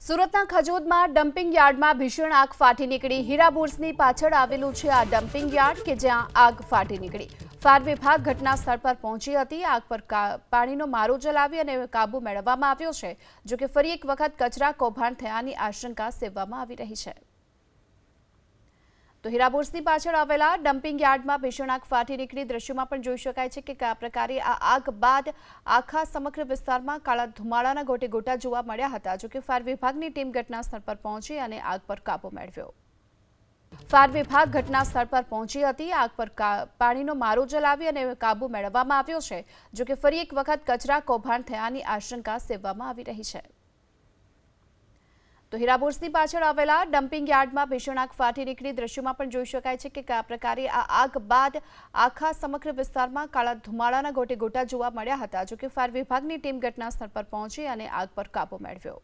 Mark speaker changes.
Speaker 1: સુરતના ખજોદમાં ડમ્પિંગ યાર્ડમાં ભીષણ આગ ફાટી નીકળી। હીરા બુર્સની પાછળ આવેલું છે આ ડમ્પિંગ યાર્ડ કે જ્યાં આગ ફાટી નીકળી। ફાયર વિભાગ ઘટના સ્થળ પર પહોંચી હતી। આગ પર પાણીનો મારો ચલાવી અને કાબુ મેળવવામાં આવ્યો છે। જો કે ફરી એક વખત કચરા કૌભાંડ થયાની આશંકા સેવવામાં આવી રહી છે। તો હીરા બુર્સની પાછળ આવેલા ડમ્પિંગ યાર્ડમાં ભીષણ આગ ફાટી નીકળી। દ્રશ્યોમાં પણ જોઈ શકાય છે કે કયા પ્રકારે આ આગ બાદ આખા સમગ્ર વિસ્તારમાં કાળા ધુમાડાના ગોટે ગોટા જોવા મળ્યા હતા। જો કે ફાયર વિભાગની ટીમ ઘટના સ્થળ પર પહોંચી અને આગ પર કાબુ મેળવ્યો। ફાયર વિભાગ ઘટના સ્થળ પર પહોંચી હતી। આગ પર પાણીનો મારો ચલાવી અને કાબુ મેળવવામાં આવ્યો છે। જો કે ફરી એક વખત કચરા કૌભાંડ થયાની આશંકા સેવવામાં આવી રહી છે। તો હીરા બુર્સની પાછળ આવેલા ડમ્પિંગ યાર્ડમાં ભીષણ આગ ફાટી નીકળી। દ્રશ્યોમાં પણ જોઈ શકાય છે કે કયા પ્રકારે આ આગ બાદ આખા સમગ્ર વિસ્તારમાં કાળા ધુમાડાના ગોટે ગોટા જોવા મળ્યા હતા। જો કે ફાયર વિભાગની ટીમ ઘટના સ્થળ પર પહોંચી અને આગ પર કાબુ મેળવ્યો।